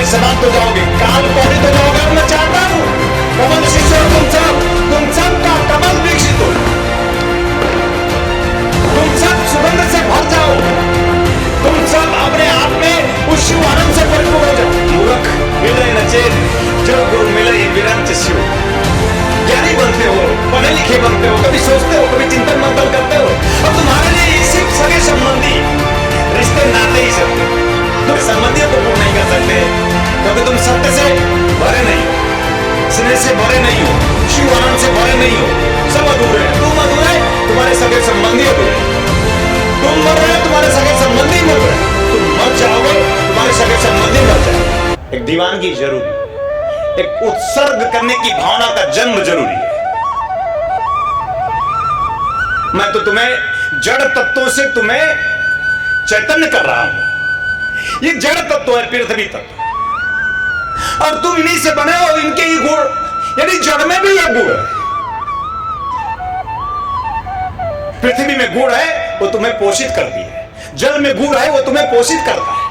नहीं समाप्त हो जाओगे, काल कौड़ित हो जाओगे। और मैं चाहता हूं कमल शिष्य तुम सब का कमल विकसित हो, तुम सब सुगंध से भर जाओ, तुम सब अपने आप में उस शिव आनंद से परिपूर्ण हो जाओ। मूर्ख मिले न चेत, जो गुरु मिले विरंच शिव। ज्ञानी बनते हो, पढ़े लिखे बनते हो, कभी सोचते हो, कभी चिंतन मंथन करते हो, और तुम्हारे लिए ये सिर्फ सगे संबंधी रिश्ते नाते ही सब, तुम संबंधियों को पूर्ण नहीं कर सकते, क्योंकि तुम सत्य से भरे नहीं हो, स्नेह से भरे नहीं हो, शिव आनंद से भरे नहीं हो। सब अधूरे हैं, तुम अधूरे, तुम्हारे सगे संबंधी अधूरे, तुम मर रहे, तुम्हारे सगे संबंधी मर रहे, तुम मर जाओगे, तुम्हारे सगे संबंधी मर जाएंगे। एक दीवानगी जरूरी, एक उत्सर्ग करने की भावना का जन्म जरूरी है। मैं तो तुम्हें जड़ तत्वों से तुम्हें चैतन्य कर रहा हूं। ये जड़ तत्व है, पृथ्वी तत्व, और तुम इन्हीं से बने हो, इनके ही गुण, यानी जड़ में भी ये गुण है। पृथ्वी में गुण है, वो तुम्हें पोषित करती है, जल में गुण है, वो तुम्हें पोषित करता है।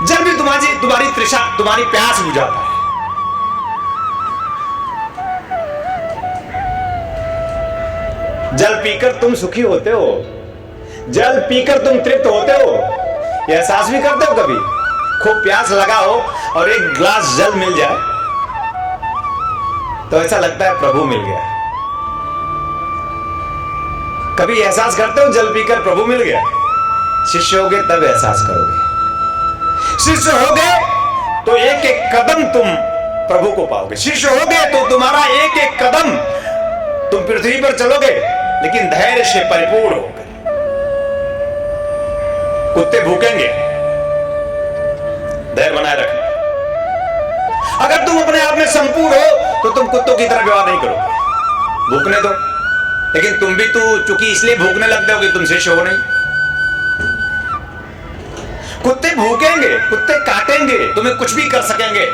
जल भी तुम्हारी तृषा, तुम्हारी प्यास बुझाता है। जल पीकर तुम सुखी होते हो, जल पीकर तुम तृप्त होते हो। यह एहसास भी करते हो कभी? खूब प्यास लगा हो और एक गिलास जल मिल जाए तो ऐसा लगता है प्रभु मिल गया। कभी एहसास करते हो जल पीकर प्रभु मिल गया? शिष्य होगे तब एहसास करोगे। शिष्य हो गए तो एक एक कदम तुम प्रभु को पाओगे। शिष्य हो गए तो तुम्हारा एक एक कदम तुम पृथ्वी पर चलोगे, लेकिन धैर्य से परिपूर्ण होकर। कुत्ते भूखेंगे, धैर्य बनाए रखना। अगर तुम अपने आप में संपूर्ण हो तो तुम कुत्तों की तरह व्यवहार नहीं करोगे, भूखने दो। लेकिन तुम भी तो चूंकि इसलिए भूखने लगते हो कि तुम शिष्य हो नहीं। कुत्ते भूखेंगे, कुत्ते काटेंगे, तुम्हें कुछ भी कर सकेंगे।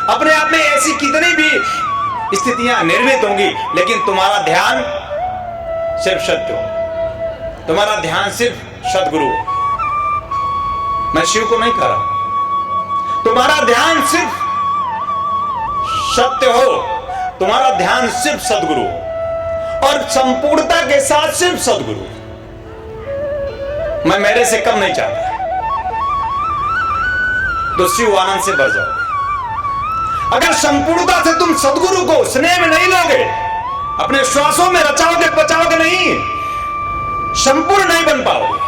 अपने आप में ऐसी कितनी भी स्थितियां निर्मित होंगी, लेकिन तुम्हारा ध्यान सिर्फ सत्य हो, तुम्हारा ध्यान सिर्फ सदगुरु हो। मैं शिव को नहीं कह रहा, तुम्हारा ध्यान सिर्फ सत्य हो, तुम्हारा ध्यान सिर्फ सदगुरु हो, और संपूर्णता के साथ सिर्फ सदगुरु। मैं मेरे से कम नहीं चाहता, तो शिव आनंद से भर जाओगे। अगर संपूर्णता से तुम सदगुरु को स्नेह में नहीं लोगे, अपने श्वासों में रचाओगे पचाओगे नहीं, संपूर्ण नहीं बन पाओगे।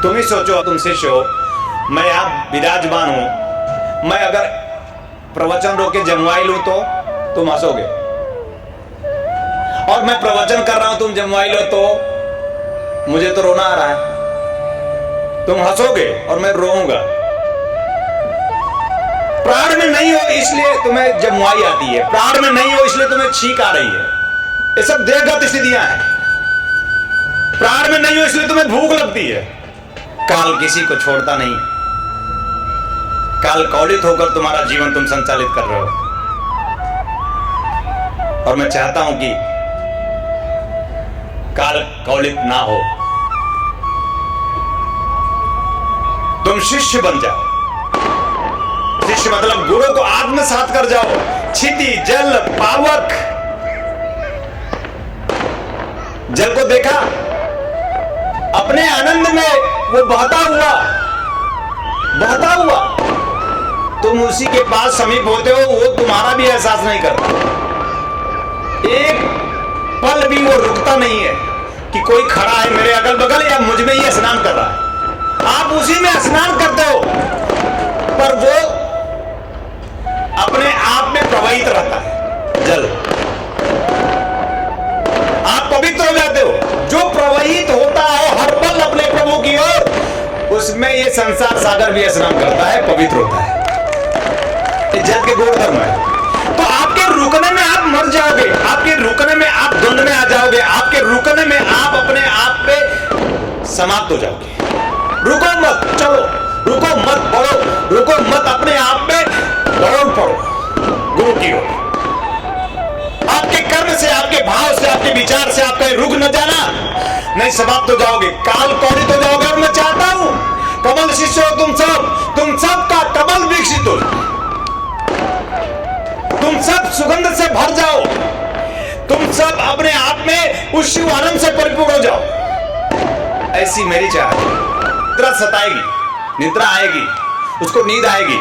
तुम ही सोचो, तुम शिष्य हो, मैं यहां विराजमान हूं, मैं अगर प्रवचन रोके जमवाई लूं तो तुम हंसोगे, और मैं प्रवचन कर रहा हूं तुम जमवाई लो तो मुझे तो रोना आ रहा है। तुम हंसोगे और मैं रोऊंगा। प्राण में नहीं हो इसलिए तुम्हें जमुआई आती है, प्राण में नहीं हो इसलिए तुम्हें छींक आ रही है। ये सब देहगत स्थितियां हैं। प्राण में नहीं हो इसलिए तुम्हें भूख लगती है। काल किसी को छोड़ता नहीं, काल कौलित होकर तुम्हारा जीवन तुम संचालित कर रहे हो। और मैं चाहता हूं कि काल कौलित ना हो, तुम शिष्य बन जाओ। शिष्य मतलब गुरु को आत्मसात कर जाओ। क्षिति जल पावक, जल को देखा अपने आनंद में वो बहता हुआ, तुम उसी के पास समीप होते हो, वो तुम्हारा भी एहसास नहीं करता। एक पल भी वो रुकता नहीं है कि कोई खड़ा है मेरे अगल बगल या मुझ में ही स्नान कर रहा है। आप उसी में स्नान करते हो, पर वो अपने आप में प्रवाहित रहता है जल। आप पवित्र हो जाते हो। जो प्रवाहित होता है हर पल अपने प्रभु की ओर, उसमें ये संसार सागर भी स्नान करता है, पवित्र होता है। ये जल के गुण धर्म है। तो आपके रुकने में आप मर जाओगे, आपके रुकने में आप द्वंद में आ जाओगे, आपके रुकने में आप अपने आप पे समाप्त हो जाओगे। रुको मत, चलो, रुको मत, पढ़ो, रुको मत, अपने आप में दौड़ पड़ो गुरु की ओर। आपके कर्म से, आपके भाव से, आपके विचार से आप कहीं रुक न जाना, नहीं समाप्त हो जाओगे, काल कौड़ित हो जाओगे। और मैं चाहता हूं कमल शिष्य हो तुम सब का कमल विकसित हो, तुम सब सुगंध से भर जाओ, तुम सब अपने आप में उस शिव आनंद से परिपूर्ण हो जाओ। ऐसी मेरी चाह है। निद्रा सताएगी, निद्रा आएगी, उसको नींद आएगी,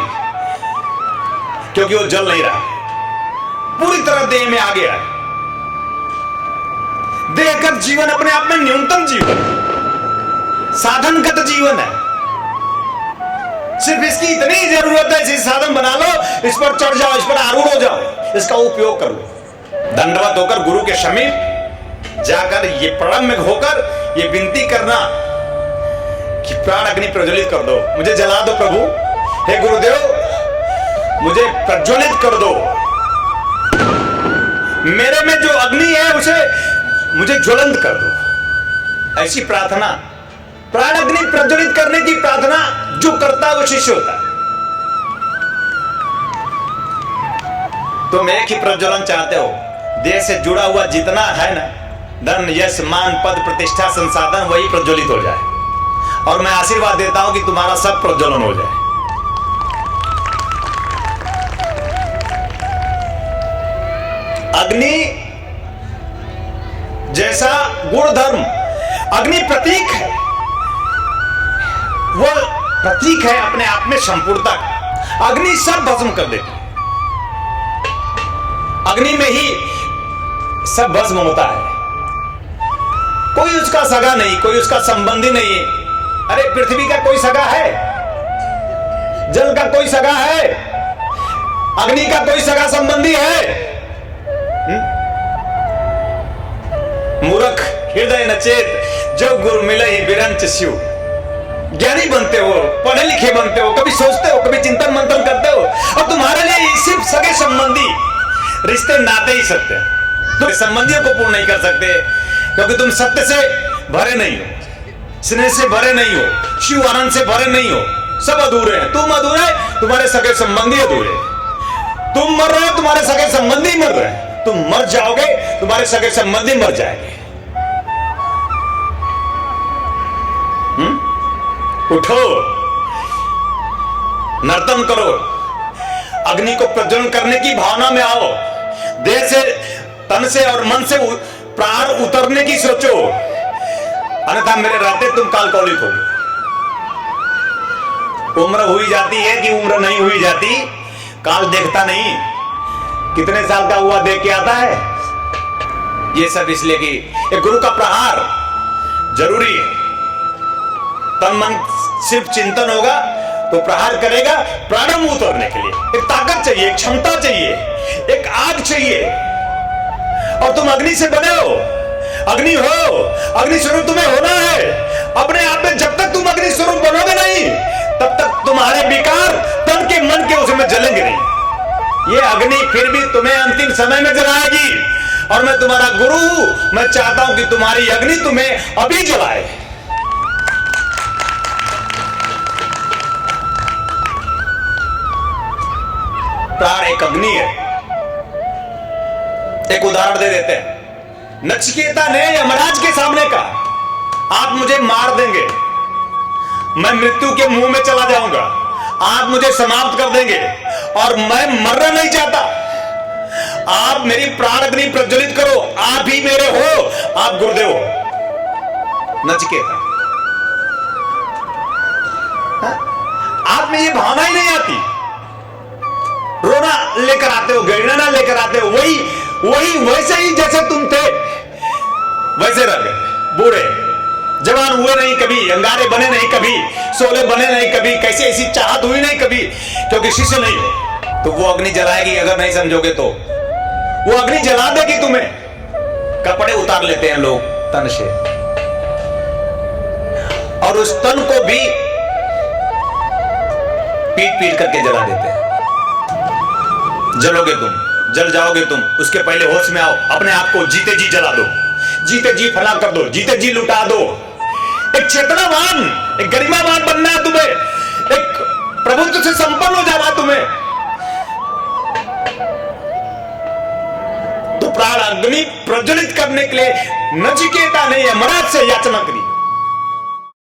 क्योंकि वो जल नहीं रहा, पूरी तरह देह में आ गया है। देहगत जीवन अपने आप में न्यूनतम जीवन, साधनगत जीवन है। सिर्फ इसकी इतनी जरूरत है, इसी साधन बना लो, इस पर चढ़ जाओ, इस पर आरूढ़ हो जाओ, इसका उपयोग कर लो। दंडवत होकर गुरु के समीप जाकर ये प्रणम्य होकर ये विनती करना कि प्राण अग्नि प्रज्वलित कर दो, मुझे जला दो प्रभु, हे गुरुदेव मुझे प्रज्वलित कर दो, मेरे में जो अग्नि है उसे मुझे ज्वलंत कर दो। ऐसी प्रार्थना, प्राण अग्नि प्रज्वलित करने की प्रार्थना जो करता है वो शिष्य होता है। तुम एक ही प्रज्वलन चाहते हो, देह से जुड़ा हुआ जितना है ना, धन यश मान पद प्रतिष्ठा संसाधन, वही प्रज्वलित हो जाए। और मैं आशीर्वाद देता हूं कि तुम्हारा सब प्रज्वलन हो जाए। अग्नि जैसा गुण धर्म, अग्नि प्रतीक है, वो प्रतीक है अपने आप में संपूर्णता का। अग्नि सब भस्म कर देती, अग्नि में ही सब भस्म होता है। कोई उसका सगा नहीं, कोई उसका संबंधी नहीं है। अरे पृथ्वी का कोई सगा है? जल का कोई सगा है? अग्नि का कोई सगा संबंधी है? मूर्ख हृदय नचेत जो गुरु मिले विरंच शिव। ज्ञानी बनते हो, पढ़े लिखे बनते हो, कभी सोचते हो, कभी चिंतन मंथन करते हो, और तुम्हारे लिए सिर्फ सगे संबंधी रिश्ते नाते ही सत्य हैं। तुम संबंधियों को पूर्ण नहीं कर सकते, क्योंकि तुम सत्य से भरे नहीं हो, स्नेह से भरे नहीं हो, शिव आनंद से भरे नहीं हो। सब अधूरे हैं। तुम अधूरे, तुम्हारे सगे संबंधी अधूरे। तुम मर रहे हो, तुम्हारे सगे संबंधी मर रहे हैं। तुम मर जाओगे, तुम्हारे सगे संबंधी मर जाएंगे। उठो, नर्तन करो, अग्नि को प्रज्वलन करने की भावना में आओ, देह से, तन से और मन से प्राण उतरने की सोचो, अन्यथा मेरे रहते तुम कालकौलिक होगे। उम्र हुई जाती है कि उम्र नहीं हुई जाती, काल देखता नहीं, कितने साल का हुआ देख के आता है। ये सब इसलिए कि एक गुरु का प्रहार जरूरी है। तन मन सिर्फ चिंतन होगा तो प्रहार करेगा प्राणम उतरने के लिए। एक ताकत चाहिए, एक क्षमता चाहिए, एक आग चाहिए। और तुम अग्नि से बने हो, अग्नि हो, अग्नि स्वरूप तुम्हें होना है। अपने आप में जब तक तुम अग्नि स्वरूप बनोगे नहीं, तब तक तुम्हारे विकार तन के मन के उसमें जलेंगे नहीं। ये अग्नि फिर भी तुम्हें अंतिम समय में जलाएगी। और मैं तुम्हारा गुरु हूं, मैं चाहता हूं कि तुम्हारी अग्नि तुम्हें अभी जलाए। प्राण एक अग्नि है। एक उदाहरण दे देते हैं। नचिकेता ने यमराज के सामने कहा, आप मुझे मार देंगे, मैं मृत्यु के मुंह में चला जाऊंगा, आप मुझे समाप्त कर देंगे, और मैं मरना नहीं चाहता। आप मेरी प्राण अग्नि प्रज्वलित करो, आप ही मेरे हो, आप गुरुदेव हो। नचिकेता, आप में ये भावना ही नहीं आती। रोना लेकर आते हो, गणना लेकर आते हो, वही वैसे ही जैसे तुम थे वैसे रह गए। बूढ़े जवान हुए नहीं कभी, अंगारे बने नहीं कभी, सोले बने नहीं कभी, कैसी ऐसी चाहत हुई नहीं कभी, क्योंकि शिष्य नहीं हो। तो वो अग्नि जलाएगी, अगर नहीं समझोगे तो वो अग्नि जला देगी तुम्हें। कपड़े उतार लेते हैं लोग तन से, और उस तन को भी पीट पीट करके जला देते हैं। जलोगे तुम, जल जाओगे तुम, उसके पहले होश में आओ। अपने आप को जीते जी जला दो, जीते जी फना कर दो, जीते जी लुटा दो। एक चेतनावान, एक गरिमावान बनना है तुम्हें, एक प्रभुत्व से संपन्न हो जाना तुम्हें। तो प्राण अग्नि प्रज्वलित करने के लिए नचिकेता ने यमराज से याचना करी।